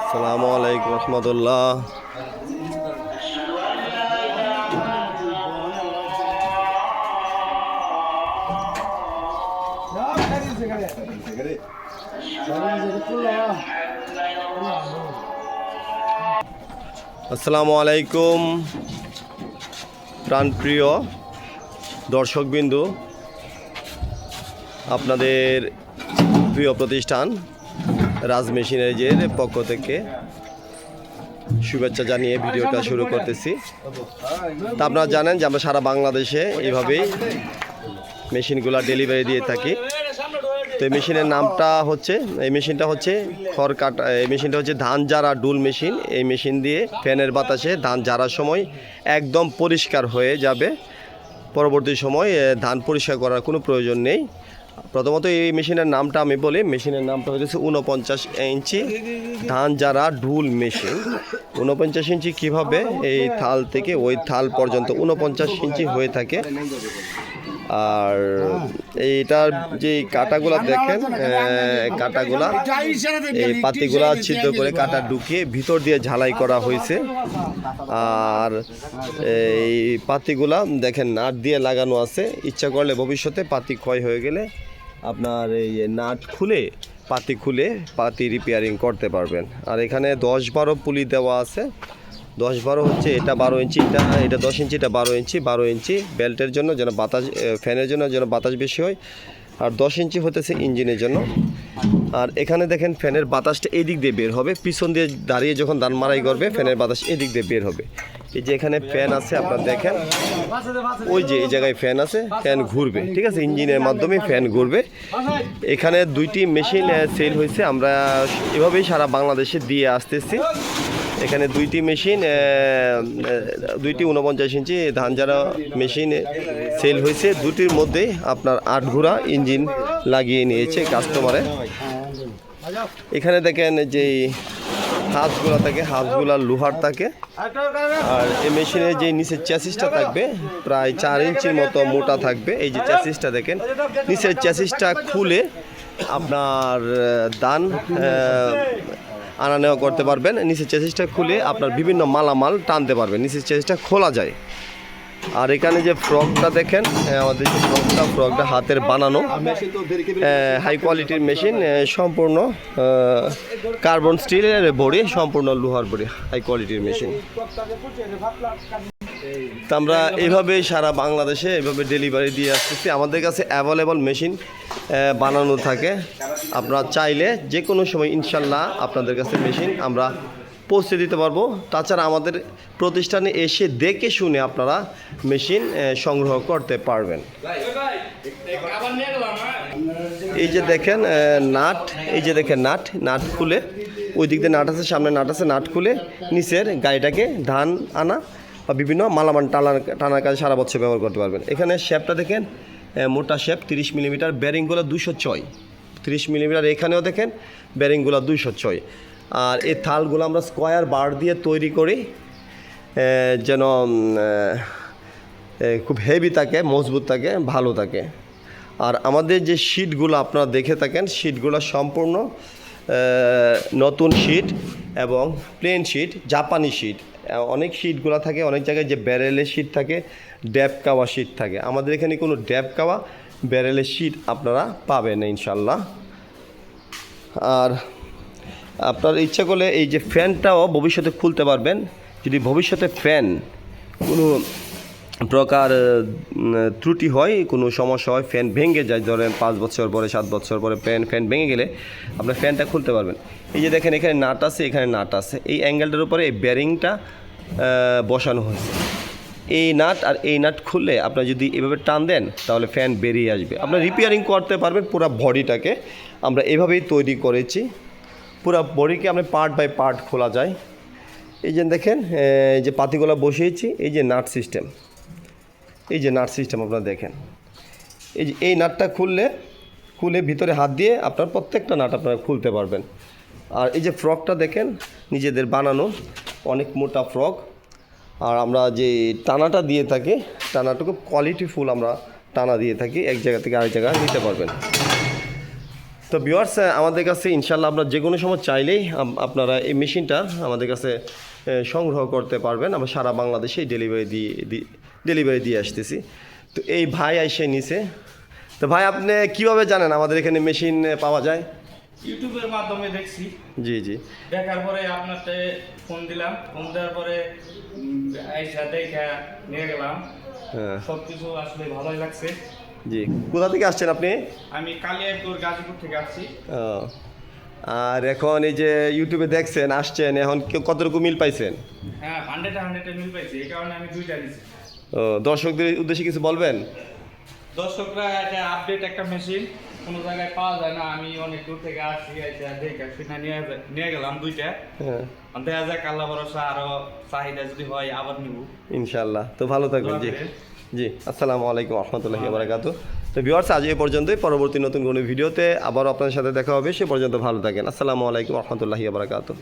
আসসালামু আলাইকুম রহমতুল্লাহ। আসসালামু আলাইকুম প্রাণপ্রিয় দর্শকবিন্দু, আপনাদের প্রিয় প্রতিষ্ঠান রাজ মেশিনারিজের পক্ষ থেকে শুভেচ্ছা জানিয়ে ভিডিওটা শুরু করতেছি। তা আপনারা জানেন যে আমরা সারা বাংলাদেশে এইভাবেই মেশিনগুলো ডেলিভারি দিয়ে থাকি। তো এই মেশিনের নামটা হচ্ছে, এই মেশিনটা হচ্ছে খড় কাটা, এই মেশিনটা হচ্ছে ধান ঝাড়া ডুল মেশিন। এই মেশিন দিয়ে ফ্যানের বাতাসে ধান ঝাড়ার সময় একদম পরিষ্কার হয়ে যাবে। পরবর্তী সময় ধান পরিষ্কার করার কোনো প্রয়োজন নেই। প্রথমত এই মেশিনের নামটা আমি বলি, মেশিনের নামটা হচ্ছে 49 ইঞ্চি ধান ঝাড়া ডুল মেশিন। 49 ইঞ্চি কীভাবে এই থাল থেকে ওই থাল পর্যন্ত 49 ইঞ্চি হয়ে থাকে। আর এইটার যে কাটাগুলা দেখেন, কাটাগুলা এই পাতিগুলা ছিদ্র করে কাটা ঢুকিয়ে ভিতর দিয়ে ঝালাই করা হয়েছে। আর এই পাতিগুলা দেখেন নাট দিয়ে লাগানো আছে। ইচ্ছা করলে ভবিষ্যতে পাতি ক্ষয় হয়ে গেলে আপনার এই নাট খুলে পাতি রিপেয়ারিং করতে পারবেন। আর এখানে 10-12 পুলি দেওয়া আছে। 10-12 হচ্ছে, এটা 12 ইঞ্চি, এটা 10 ইঞ্চি, এটা 12 ইঞ্চি। 12 ইঞ্চি বেল্টের জন্য, যেন বাতাস, ফ্যানের জন্য যেন বাতাস বেশি হয়। আর 10 ইঞ্চি হতেছে ইঞ্জিনের জন্য। আর এখানে দেখেন ফ্যানের বাতাসটা এই দিক দিয়ে বের হবে। পিছন দিয়ে দাঁড়িয়ে যখন ধান মারাই করবে ফ্যানের বাতাস এই দিক দিয়ে বের হবে। এই যে এখানে ফ্যান আছে, আপনারা দেখেন, ওই যে এই জায়গায় ফ্যান আছে, ফ্যান ঘুরবে, ঠিক আছে, ইঞ্জিনের মাধ্যমে ফ্যান ঘুরবে। এখানে 2টি মেশিন সেল হয়েছে, আমরা এভাবেই সারা বাংলাদেশে দিয়ে আসতেছি। এখানে 2টি মেশিন, 2টি 49 ইঞ্চি ধান ঝাড়া মেশিন সেল হয়েছে। 2টির মধ্যেই আপনার 8 ঘোড়া ইঞ্জিন লাগিয়ে নিয়েছে কাস্টমারে। এখানে দেখেন যে হাঁসগুলা থাকে, হাঁসগুলা লোহার থাকে। আর এই মেশিনের যে নিচের চ্যাসিসটা থাকবে প্রায় 4 ইঞ্চির মতো মোটা থাকবে। এই যে চ্যাসিসটা দেখেন, নিচের চ্যাসিসটা খুলে আপনার ধান আনা নেওয়া করতে পারবেন। নিচের চেসিসটা খুলে আপনার বিভিন্ন মালামাল টানতে পারবেন, নিচের চেসিসটা খোলা যায়। আর এখানে যে ফ্রকটা দেখেন, আমাদের যে ফ্রকটা হাতের বানানো হাই কোয়ালিটির মেশিন, সম্পূর্ণ কার্বন স্টিলের বডি, সম্পূর্ণ লোহার বডি, হাই কোয়ালিটির মেশিন। তা আমরা এইভাবে সারা বাংলাদেশে এইভাবে ডেলিভারি দিয়ে আসতেছি। আমাদের কাছে অ্যাভেলেবল মেশিন বানানো থাকে। আপনারা চাইলে যে কোনো সময় ইনশাল্লাহ আপনাদের কাছে মেশিন আমরা পৌঁছে দিতে পারবো। তাছাড়া আমাদের প্রতিষ্ঠানে এসে দেখে শুনে আপনারা মেশিন সংগ্রহ করতে পারবেন। এই যে দেখেন নাট, এই যে দেখেন নাট খুলে, ওই দিক দিয়ে নাট আছে, সামনে নাট আছে, নাট খুলে নিচের গাড়িটাকে ধান আনা বা বিভিন্ন মালামাল টানার কাজে সারা বছর ব্যবহার করতে পারবেন। এখানে শেপটা দেখেন, মোটা শেপ, 30 মিলিমিটার, ব্যারিংগুলো 206, 30 মিলিমিটার। এখানেও দেখেন ব্যারিংগুলো 206। আর এই থালগুলো আমরা স্কোয়ার বার দিয়ে তৈরি করি, যেন খুব হেভি থাকে, মজবুত থাকে, ভালো থাকে। আর আমাদের যে শিটগুলো আপনারা দেখে থাকেন, শিটগুলো সম্পূর্ণ নতুন শিট এবং প্লেন শিট, জাপানি শিট। অনেক শিটগুলো থাকে, অনেক জায়গায় যে ব্যারেলের শিট থাকে, ড্যাপ কাওয়া শিট থাকে। আমাদের এখানে কোনো ড্যাপ কাওয়া ব্যারেলের শিট আপনারা পাবেন ইনশাল্লাহ। আর আপনার ইচ্ছা করলে এই যে ফ্যানটাও ভবিষ্যতে খুলতে পারবেন। যদি ভবিষ্যতে ফ্যান কোনো প্রকার ত্রুটি হয়, কোনো সমস্যা হয়, ফ্যান ভেঙে যায়, ধরেন 5 বছর পরে, 7 বছর পরে ফ্যান ভেঙে গেলে আপনার ফ্যানটা খুলতে পারবেন। এই যে দেখেন এখানে নাট আছে, এখানে নাট আছে, এই অ্যাঙ্গেলটার উপরে এই ব্যারিংটা বসানো হয়েছে। এই নাট আর এই নাট খুললে আপনার যদি এভাবে টান দেন তাহলে ফ্যান বেরিয়ে আসবে। আপনার রিপেয়ারিং করতে পারবেন পুরো বডিটাকে। আমরা এভাবেই তৈরি করেছি, পুরো বডিকে আমরা পার্ট বাই পার্ট খোলা যায়। এই যে দেখেন এই যে পাতিগুলো বসিয়েছি, এই যে নাট সিস্টেম, এই যে নাট সিস্টেম আপনারা দেখেন। এই যে এই নাটটা খুলে ভিতরে হাত দিয়ে আপনার প্রত্যেকটা নাট আপনারা খুলতে পারবেন। আর এই যে ফ্রকটা দেখেন, নিজেদের বানানো অনেক মোটা ফ্রক। আর আমরা যে টানাটা দিয়ে থাকি, টানাটা খুব কোয়ালিটিফুল আমরা টানা দিয়ে থাকি, এক জায়গা থেকে আরেক জায়গায় নিতে পারবেন। তো ভিউয়ার্স, আমাদের কাছে ইনশাল্লাহ আপনারা যে কোনো সময় চাইলেই আপনারা এই মেশিনটা আমাদের কাছে সংগ্রহ করতে পারবেন। আমরা সারা বাংলাদেশেই ডেলিভারি দিয়ে আসতেছি। তো এই ভাই এসে নিছে। তো ভাই, আপনি কিভাবে জানেন আমাদের এখানে মেশিন পাওয়া যায়? ইউটিউবের মাধ্যমে দেখছি। জি জি। দেখার পরে আপনাকে ফোন দিলাম, ফোন দেওয়ার পরে আইসা দেখে নিয়ে গেলাম। হ্যাঁ, সবকিছু আসলে ভালোই লাগছে। জি। কোথা থেকে আসছেন আপনি? আমি কালিয়াপুর গাজীপুর থেকে আসছি। ও, আর এখন এই যে ইউটিউবে দেখছেন, আসছেন, এখন কতটুকু মিল পাইছেন? হ্যাঁ, 100-100 মিল পাইছি, এই কারণে আমি দুইটা নিছি। ও, দর্শকদের উদ্দেশ্যে কিছু বলবেন? দর্শকরা, এটা আপডেট একটা মেশিন, কোনো জায়গায় পাওয়া যায় না। আমি অনেক দূর থেকে আসছি, আইসা দেখে শুনে নিয়ে গেলাম দুইটা। হ্যাঁ, দেখা যাক, আল্লাহ ভরসা, আরো চাহিদা যদি হয় আবার নিব ইনশাল্লাহ। তো ভালো থাকবেন। জি জি। আসসালামু আলাইকুম রহমতুল্লাহি ওয়া বারাকাতুহু। তো ভিউয়ার্স, আজ এই পর্যন্তই। পরবর্তী নতুন কোনো ভিডিওতে আবারও আপনার সাথে দেখা হবে। সে পর্যন্ত ভালো থাকেন। আসসালামু আলাইকুম রহমতুল্লাহি ওয়া বারাকাতুহু।